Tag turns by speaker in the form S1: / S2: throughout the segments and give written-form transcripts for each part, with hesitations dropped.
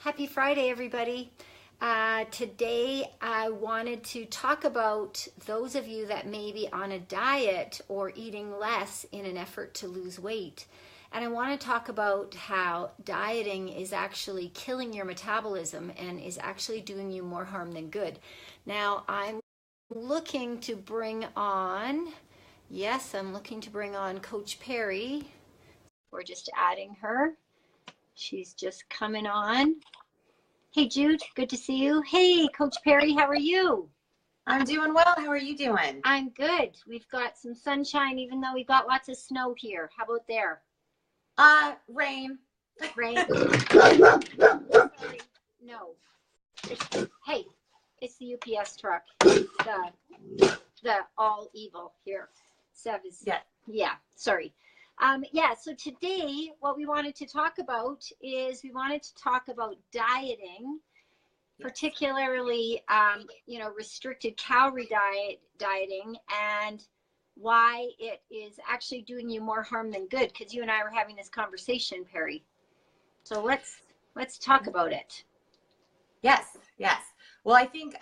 S1: Happy Friday, everybody. Today, I wanted to talk about those of you that may be on a diet or eating less in an effort to lose weight. And I want to talk about how dieting is actually killing your metabolism and is actually doing you more harm than good. Now, I'm looking to bring on, Coach Perri. We're just adding her. She's just coming on. Hey, Jude, good to see you. Hey, Coach Perri, how are you?
S2: I'm doing well. How are you doing?
S1: I'm good. We've got some sunshine, even though we've got lots of snow here. How about there?
S2: Rain.
S1: Rain? Sorry. No. Hey, it's the UPS truck. The all evil here. Yeah, sorry. So today what we wanted to talk about is dieting, particularly, restricted calorie dieting, and why it is actually doing you more harm than good. Because you and I were having this conversation, Perri. So let's talk about it.
S2: Yes. Well, I think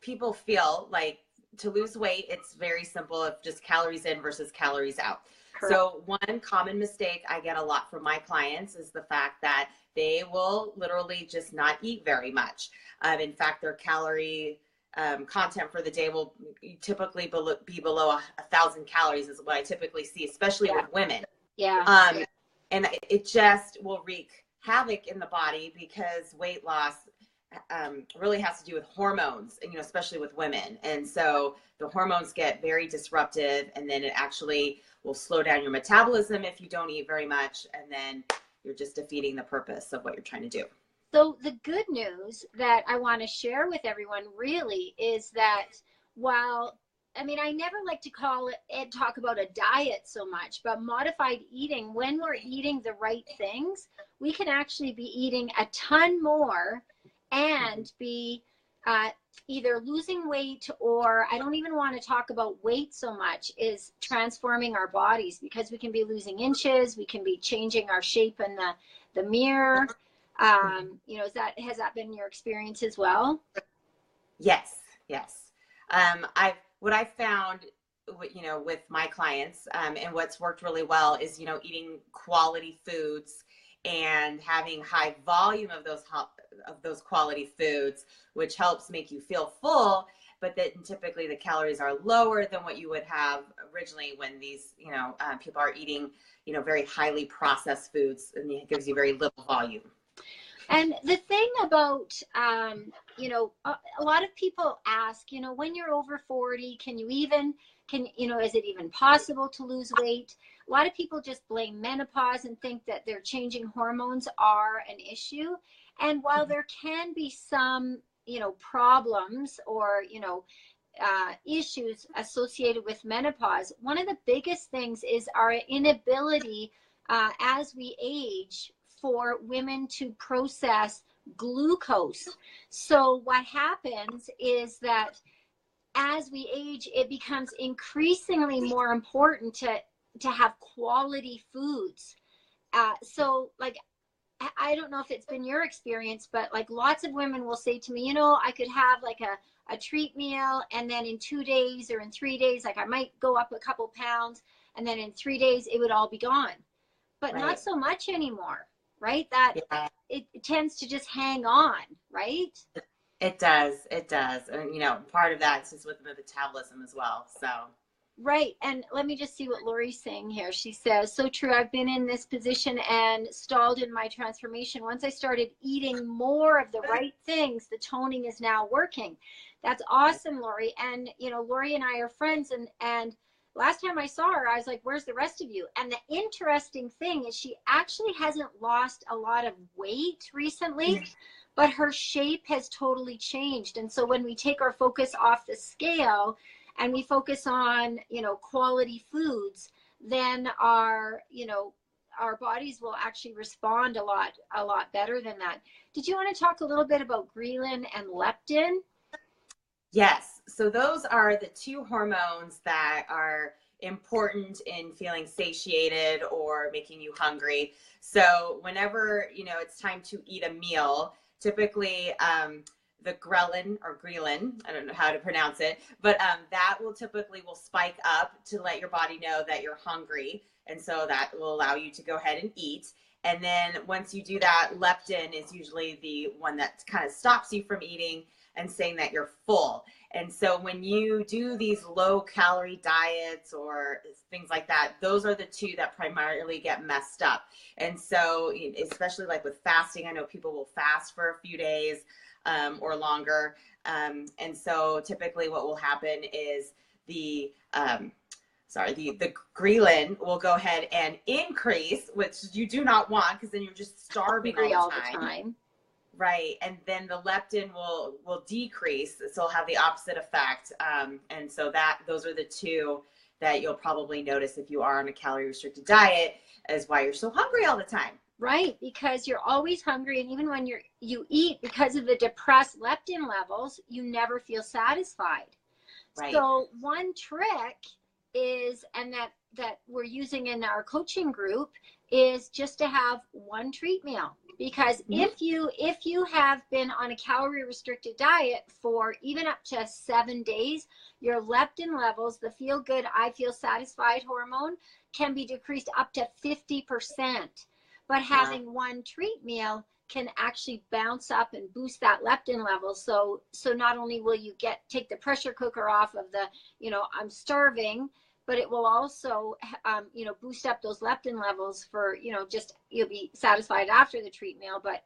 S2: people feel like to lose weight, it's very simple of just calories in versus calories out. Correct. So one common mistake I get a lot from my clients is the fact that they will literally just not eat very much. In fact, their calorie content for the day will typically be below 1,000 calories is what I typically see, especially with women.
S1: Yeah.
S2: And it just will wreak havoc in the body because weight loss really has to do with hormones, and especially with women. And so the hormones get very disruptive, and then it actually will slow down your metabolism if you don't eat very much, and then you're just defeating the purpose of what you're trying to do.
S1: So the good news that I want to share with everyone really is that I never like to talk about a diet so much, but modified eating, when we're eating the right things, we can actually be eating a ton more and be either losing weight, or I don't even want to talk about weight so much, is transforming our bodies, because we can be losing inches, we can be changing our shape in the mirror. Has that been your experience as well?
S2: Yes. What I found, with my clients, and what's worked really well is, eating quality foods and having high volume of those quality foods, which helps make you feel full, but then typically the calories are lower than what you would have originally when these, people are eating, very highly processed foods, and it gives you very little volume.
S1: And the thing about, a lot of people ask, when you're over 40, is it even possible to lose weight? A lot of people just blame menopause and think that their changing hormones are an issue. And while there can be some, problems or, issues associated with menopause, one of the biggest things is our inability as we age for women to process glucose. So what happens is that as we age, it becomes increasingly more important to have quality foods. So I don't know if it's been your experience, but lots of women will say to me, I could have a treat meal, and then in 2 days or in 3 days, I might go up a couple pounds, and then in 3 days it would all be gone. But right. Not so much anymore, right? It tends to just hang on, right?
S2: It does. And, part of that is just with the metabolism as well. So.
S1: Right. And let me just see what Lori's saying here. She says, so true. I've been in this position and stalled in my transformation. Once I started eating more of the right things, the toning is now working. That's awesome, Lori. And, Lori and I are friends, and last time I saw her, I was like, where's the rest of you? And the interesting thing is she actually hasn't lost a lot of weight recently, but her shape has totally changed. And so when we take our focus off the scale and we focus on, quality foods, then our bodies will actually respond a lot better than that. Did you want to talk a little bit about Gherlin and Leptin?
S2: Yes. So those are the two hormones that are, important in feeling satiated or making you hungry. So whenever, you know, it's time to eat a meal, typically the Ghrelin, I don't know how to pronounce it, but that will typically spike up to let your body know that you're hungry. And so that will allow you to go ahead and eat. And then once you do that, leptin is usually the one that kind of stops you from eating and saying that you're full. And so when you do these low calorie diets or things like that, those are the two that primarily get messed up. And so especially like with fasting, I know people will fast for a few days or longer. And so typically what will happen is the Ghrelin will go ahead and increase, which you do not want because then you're just starving all the time. Right. And then the leptin will decrease. So it'll have the opposite effect. And so those are the two that you'll probably notice if you are on a calorie restricted diet, is why you're so hungry all the time.
S1: Right. Because you're always hungry. And even when you eat, because of the depressed leptin levels, you never feel satisfied. Right. So one trick is, and that we're using in our coaching group, is just to have one treat meal. Because if you have been on a calorie restricted diet for even up to 7 days, your leptin levels, the feel good, I feel satisfied hormone, can be decreased up to 50%. But having one treat meal can actually bounce up and boost that leptin level. So not only will you take the pressure cooker off of the, I'm starving, but it will also, boost up those leptin levels for, just you'll be satisfied after the treat meal, but,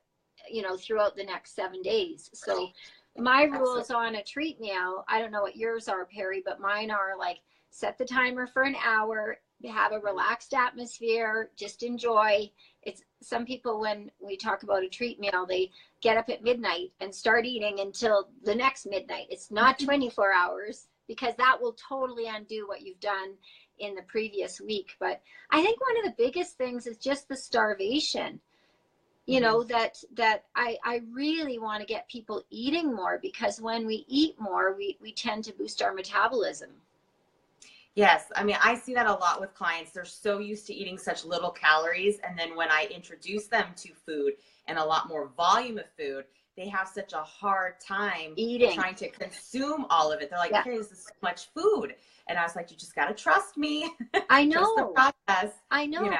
S1: throughout the next 7 days. So my rules on a treat meal, I don't know what yours are, Perri, but mine are like set the timer for an hour, have a relaxed atmosphere, just enjoy. It's some people, when we talk about a treat meal, they get up at midnight and start eating until the next midnight. It's not 24 hours. Because that will totally undo what you've done in the previous week. But I think one of the biggest things is just the starvation, that I really want to get people eating more, because when we eat more, we tend to boost our metabolism.
S2: Yes. I mean, I see that a lot with clients. They're so used to eating such little calories. And then when I introduce them to food and a lot more volume of food, they have such a hard time trying to consume all of it. They're like, hey, this is so much food. And I was like, you just got to trust me.
S1: I know.
S2: Trust the process.
S1: I know.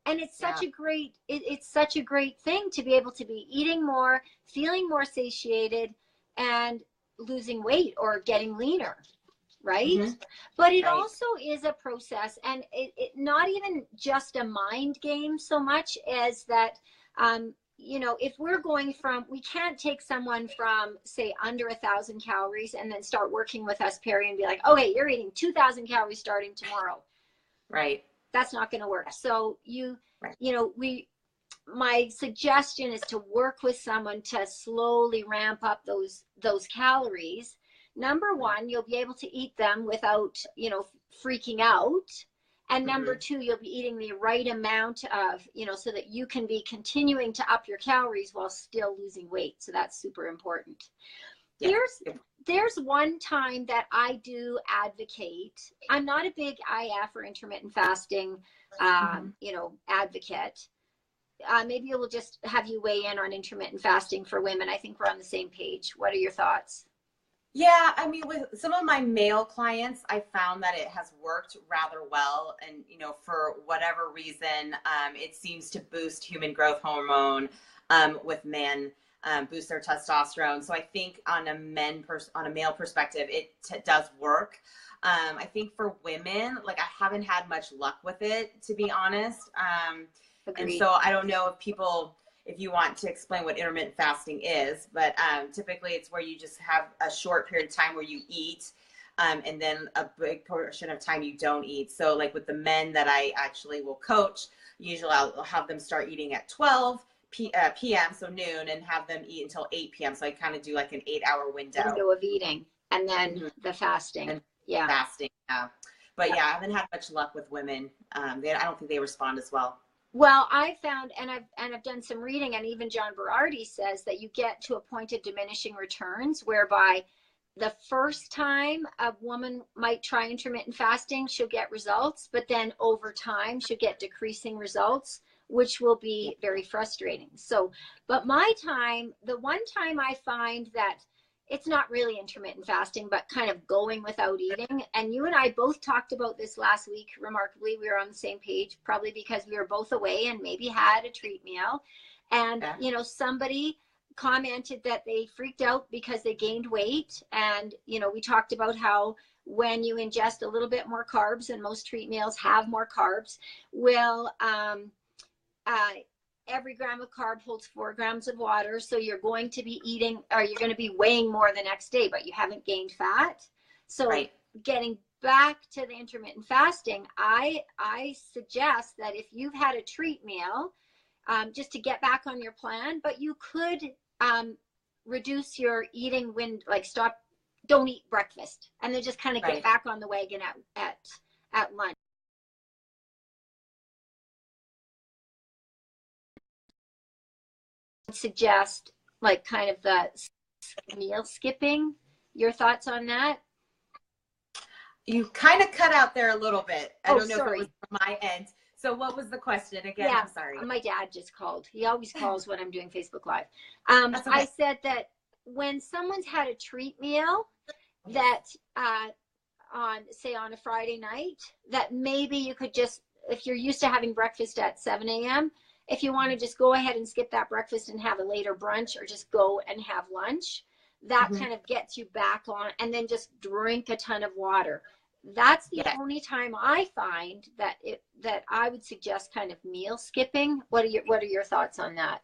S1: And it's such a great, it's such a great thing to be able to be eating more, feeling more satiated, and losing weight or getting leaner. Right. But it also is a process, and it not even just a mind game so much as that, if we're going from, we can't take someone from, say, under 1,000 calories and then start working with us, Perri, and be like, oh, hey, you're eating 2,000 calories starting tomorrow.
S2: Right.
S1: That's not going to work. So my suggestion is to work with someone to slowly ramp up those calories. Number one, you'll be able to eat them without, freaking out. And number two, you'll be eating the right amount of, so that you can be continuing to up your calories while still losing weight. So that's super important. Yeah. There's one time that I do advocate. I'm not a big IF or intermittent fasting, advocate. Maybe we'll just have you weigh in on intermittent fasting for women. I think we're on the same page. What are your thoughts?
S2: Yeah, I mean, with some of my male clients, I found that it has worked rather well. And, for whatever reason, it seems to boost human growth hormone with men, boost their testosterone. So I think on a male perspective, it does work. I think for women, like, I haven't had much luck with it, to be honest. And so I don't know if you want to explain what intermittent fasting is, but typically it's where you just have a short period of time where you eat, and then a big portion of time you don't eat. So like with the men that I actually will coach, usually I'll have them start eating at 12 p.m., so noon, and have them eat until 8 p.m. So I kind of do like an 8-hour window
S1: of eating, and then the fasting.
S2: And fasting. Yeah. But yeah, I haven't had much luck with women. I don't think they respond as well.
S1: Well, I found, and I've done some reading, and even John Berardi says that you get to a point of diminishing returns whereby the first time a woman might try intermittent fasting, she'll get results, but then over time she'll get decreasing results, which will be very frustrating. So, but the one time I find that it's not really intermittent fasting, but kind of going without eating. And you and I both talked about this last week. Remarkably, we were on the same page, probably because we were both away and maybe had a treat meal. And, you know, somebody commented that they freaked out because they gained weight. And, you know, we talked about how when you ingest a little bit more carbs, and most treat meals have more carbs, will, every gram of carb holds 4 grams of water. So you're going to be eating, or you're going to be weighing more the next day, but you haven't gained fat. So getting back to the intermittent fasting, I suggest that if you've had a treat meal, just to get back on your plan, but you could reduce your eating like don't eat breakfast, and then just kind of get back on the wagon at lunch. Suggest like kind of the meal skipping. Your thoughts on that?
S2: You kind of cut out there a little bit. I don't know
S1: sorry.
S2: if it was from my end. So what was the question again?
S1: Yeah,
S2: I'm sorry.
S1: My dad just called. He always calls when I'm doing Facebook Live. Okay. I said that when someone's had a treat meal that on a Friday night, that maybe you could just, if you're used to having breakfast at 7 a.m., if you want to just go ahead and skip that breakfast and have a later brunch, or just go and have lunch, that kind of gets you back on, and then just drink a ton of water. That's the only time I find that I would suggest kind of meal skipping. What are your thoughts on that?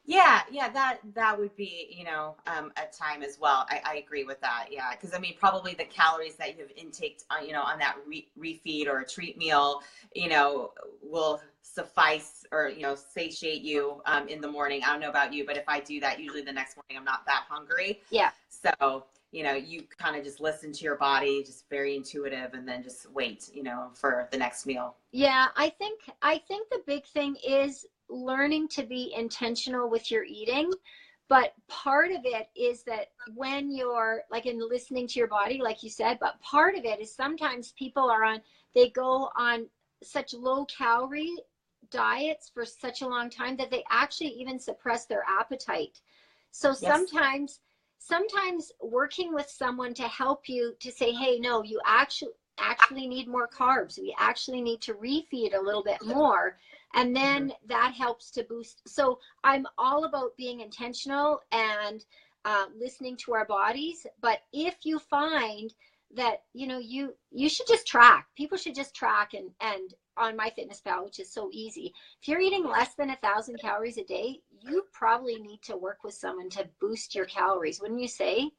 S2: Yeah, that would be, you know, a time as well. I agree with that. Yeah, because I mean, probably the calories that you have intaked, you know, on that refeed or a treat meal, you know, will suffice or, you know, satiate you in the morning. I don't know about you, but if I do that, usually the next morning I'm not that hungry. Yeah. So, you know, you kind of just listen to your body, just very intuitive, and then just wait, you know, for the next meal.
S1: Yeah, I think the big thing is learning to be intentional with your eating. But part of it is that when you're like in listening to your body, like you said, but part of it is sometimes people they go on such low calorie diets for such a long time that they actually even suppress their appetite. So sometimes working with someone to help you to say, hey, no, you actually need more carbs. We actually need to refeed a little bit more. And then that helps to boost. So I'm all about being intentional and listening to our bodies. But if you find that, you know, you should just track. People should just track and on MyFitnessPal, which is so easy. If you're eating less than 1,000 calories a day, you probably need to work with someone to boost your calories, wouldn't you say?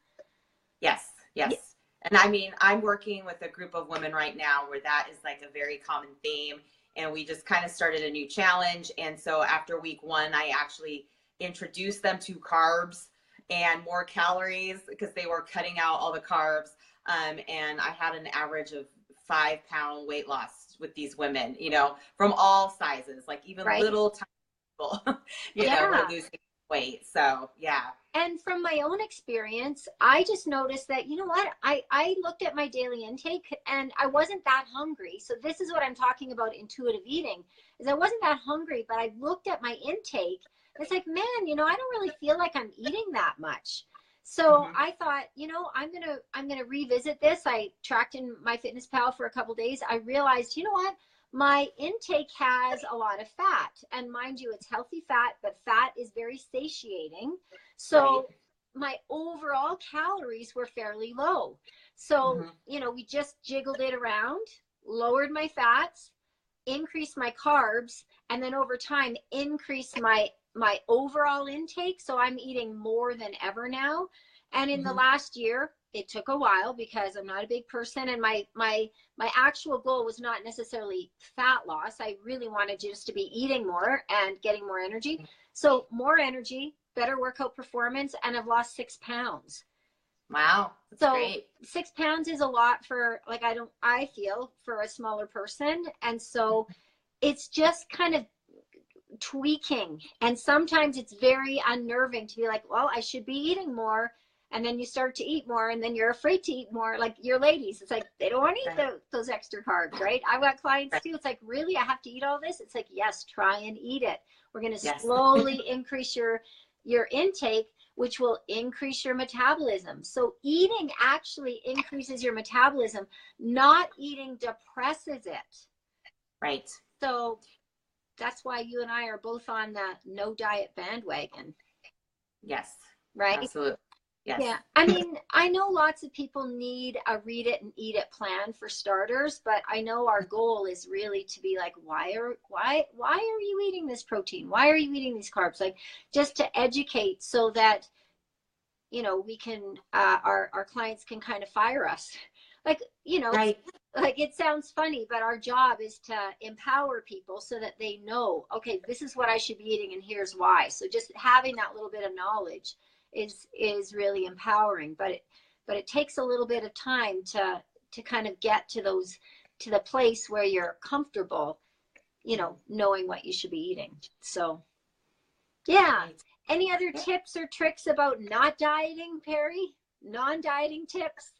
S2: Yes. And I mean, I'm working with a group of women right now where that is like a very common theme. And we just kind of started a new challenge. And so after week 1, I actually introduced them to carbs and more calories because they were cutting out all the carbs. And I had an average of 5-pound weight loss with these women, you know, from all sizes, like even little tiny people, you know, were losing weight. So, yeah.
S1: And from my own experience, I just noticed that, you know what, I looked at my daily intake and I wasn't that hungry. So this is what I'm talking about intuitive eating, is I wasn't that hungry, but I looked at my intake. It's like, man, you know, I don't really feel like I'm eating that much. So I thought, you know, I'm going to revisit this. I tracked in MyFitnessPal for a couple of days. I realized, you know what, my intake has a lot of fat, and mind you, it's healthy fat, but fat is very satiating. So my overall calories were fairly low. So, you know, we just jiggled it around, lowered my fats, increased my carbs, and then over time increased my overall intake. So I'm eating more than ever now. And in the last year, it took a while because I'm not a big person, and my actual goal was not necessarily fat loss. I really wanted just to be eating more and getting more energy. So more energy, better workout performance, and I've lost 6 pounds.
S2: Wow. That's great.
S1: 6 pounds is a lot for, like, I feel, for a smaller person. And so it's just kind of tweaking. And sometimes it's very unnerving to be like, well, I should be eating more. and then you start to eat more, and then you're afraid to eat more. Like your ladies, it's like they don't want to eat those extra carbs, right? I've got clients too. It's like, really, I have to eat all this? It's like, yes, try and eat it. We're going to slowly increase your intake, which will increase your metabolism. So eating actually increases your metabolism. Not eating depresses it.
S2: Right.
S1: So that's why you and I are both on the no diet bandwagon.
S2: Yes.
S1: Right?
S2: Absolutely. Yes.
S1: Yeah. I mean, I know lots of people need a read it and eat it plan for starters, but I know our goal is really to be like, why are you eating this protein? Why are you eating these carbs? Like, just to educate so that, you know, we can, our clients can kind of fire us. Like, you know,
S2: right.
S1: Like, it sounds funny, but our job is to empower people so that they know, okay, this is what I should be eating and here's why. So just having that little bit of knowledge is really empowering, but it takes a little bit of time to kind of get to the place where you're comfortable, you know, knowing what you should be eating. So yeah. Any other tips or tricks about not dieting, Perri? Non-dieting tips?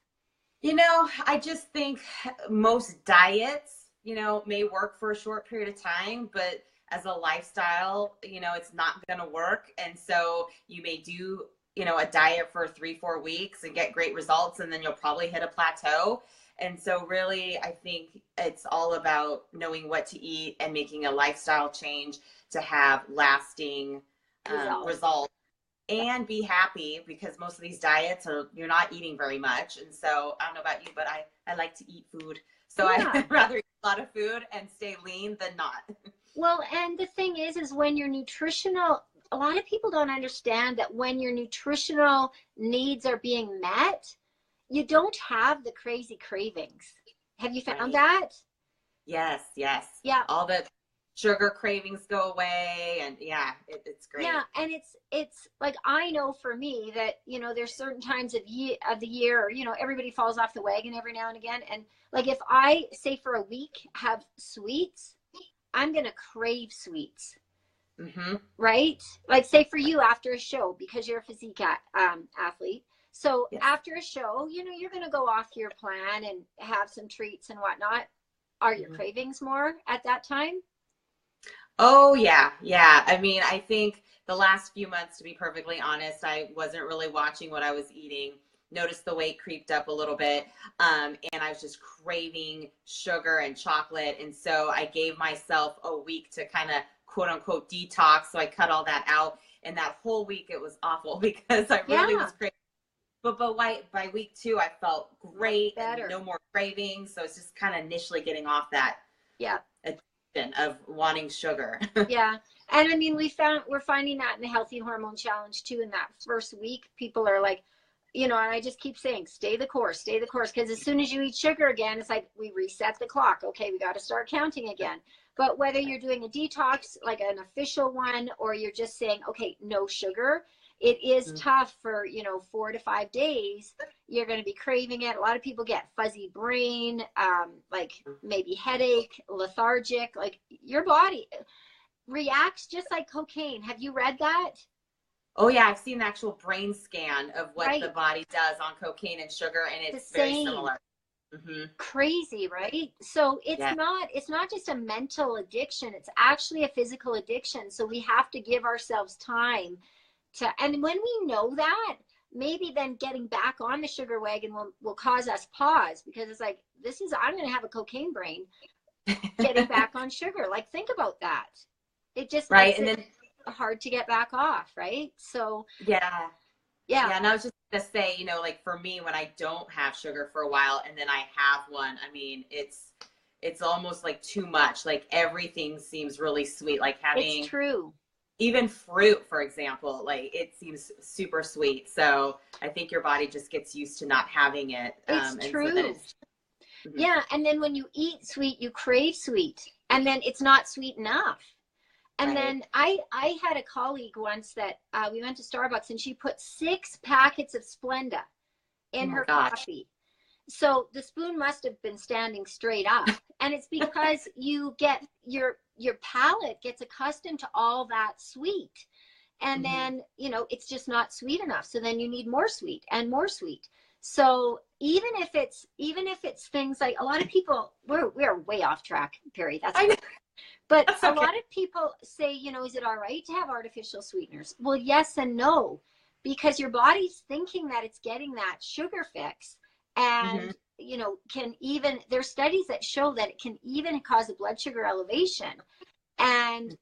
S2: You know, I just think most diets, you know, may work for a short period of time, but as a lifestyle, you know, it's not going to work. And so you may do, you know, a diet for 3-4 weeks and get great results, and then you'll probably hit a plateau. And so really, I think it's all about knowing what to eat and making a lifestyle change to have lasting results. And be happy, because most of these diets you're not eating very much. And so I don't know about you, but I like to eat food. So I'd rather eat a lot of food and stay lean than not.
S1: Well, and the thing is when your nutritional, a lot of people don't understand that when your nutritional needs are being met, you don't have the crazy cravings. Have you found that?
S2: Yes.
S1: Yeah.
S2: All the sugar cravings go away, and it's great.
S1: Yeah, and it's like, I know for me that, you know, there's certain times of the year, you know, everybody falls off the wagon every now and again, and like if I say for a week have sweets, I'm gonna crave sweets. Mm-hmm. Right? Like, say for you, after a show, because you're a physique athlete, so after a show, you know, you're gonna go off your plan and have some treats and whatnot. Are your cravings more at that time?
S2: Oh, yeah. I mean, I think the last few months, to be perfectly honest, I wasn't really watching what I was eating. Noticed the weight creeped up a little bit. And I was just craving sugar and chocolate. And so I gave myself a week to kind of quote unquote detox. So I cut all that out. And that whole week it was awful because I really was craving. But by week 2, I felt great. And no more cravings. So it's just kind of initially getting off that.
S1: Yeah.
S2: Of wanting sugar.
S1: Yeah. And I mean, we're finding that in the Healthy Hormone Challenge too. In that first week, people are like, you know, and I just keep saying, stay the course. Because as soon as you eat sugar again, it's like we reset the clock. Okay, we got to start counting again. But whether you're doing a detox, like an official one, or you're just saying, okay, no sugar, it is tough for, you know, 4 to 5 days. You're going to be craving it. A lot of people get fuzzy brain, like maybe headache, lethargic. Like, your body reacts just like cocaine. Have you read that?
S2: Oh yeah, I've seen the actual brain scan of what the body does on cocaine and sugar, and it's very similar. Mm-hmm. Crazy,
S1: right? So it's not just a mental addiction. It's actually a physical addiction. So we have to give ourselves time to, and when we know that, maybe then getting back on the sugar wagon will cause us pause, because it's like, I'm going to have a cocaine brain getting back on sugar. Like, think about that. It just makes it hard to get back off. Right. So
S2: yeah. And I was just going to say, you know, like for me, when I don't have sugar for a while and then I have one, I mean, it's almost like too much. Like, everything seems really sweet. Like having,
S1: it's true.
S2: Even fruit, for example, like it seems super sweet. So I think your body just gets used to not having it.
S1: It's true. Yeah. And then when you eat sweet, you crave sweet, and then it's not sweet enough. And then I had a colleague once that we went to Starbucks, and she put 6 packets of Splenda in her coffee. So the spoon must have been standing straight up. And it's because you get your palate gets accustomed to all that sweet. And then, you know, it's just not sweet enough. So then you need more sweet and more sweet. So even if it's things like, a lot of people, we're way off track, Perri. But a lot of people say, you know, is it all right to have artificial sweeteners? Well, yes and no, because your body's thinking that it's getting that sugar fix, and you know, there's studies that show that it can even cause a blood sugar elevation. And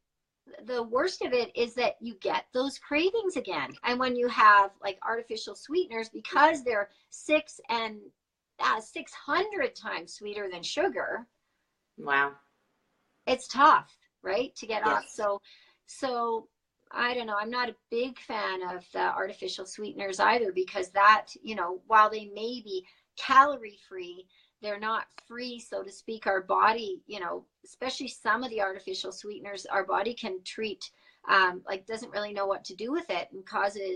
S1: the worst of it is that you get those cravings again. And when you have like artificial sweeteners, because they're 600 times sweeter than sugar.
S2: Wow.
S1: It's tough, right, to get off. So I don't know. I'm not a big fan of the artificial sweeteners either, because that, you know, while they may be calorie free, they're not free, so to speak. Our body, you know, especially some of the artificial sweeteners, our body can treat, like doesn't really know what to do with it, and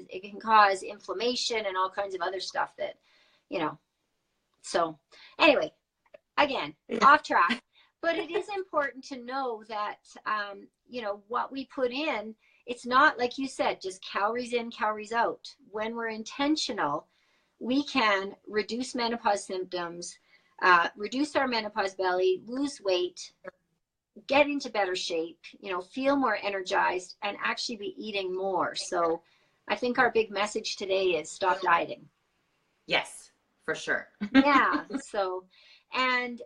S1: it can cause inflammation and all kinds of other stuff that, you know. So anyway, again, off track. But it is important to know that, you know, what we put in, it's not, like you said, just calories in, calories out. When we're intentional, we can reduce menopause symptoms, reduce our menopause belly, lose weight, get into better shape, you know, feel more energized, and actually be eating more. So I think our big message today is stop dieting.
S2: Yes, for sure.
S1: Yeah. So, and,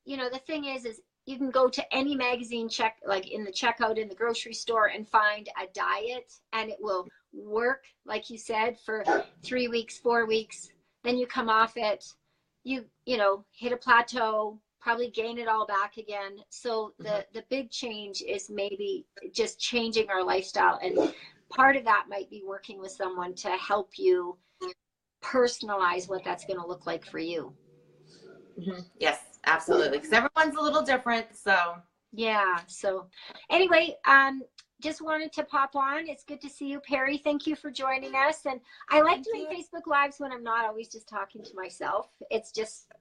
S1: you know, the thing is you can go to any magazine like in the checkout in the grocery store, and find a diet, and it will work, like you said, for 3 weeks, 4 weeks. Then you come off it, you know, hit a plateau, probably gain it all back again. So the big change is maybe just changing our lifestyle. And part of that might be working with someone to help you personalize what that's going to look like for you.
S2: Yes, absolutely. Because everyone's a little different. So
S1: yeah. So anyway, just wanted to pop on. It's good to see you, Perri. Thank you for joining us. And I like doing Facebook Lives when I'm not always just talking to myself. It's just,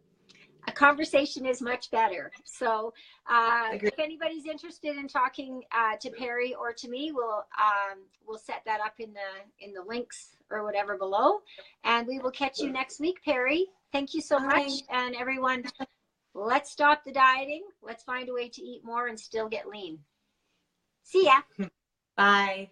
S1: a conversation is much better. So if anybody's interested in talking to Perri or to me, we'll set that up in the links or whatever below. And we will catch you next week, Perri. Thank you so much. And everyone, let's stop the dieting. Let's find a way to eat more and still get lean. See ya.
S2: Bye.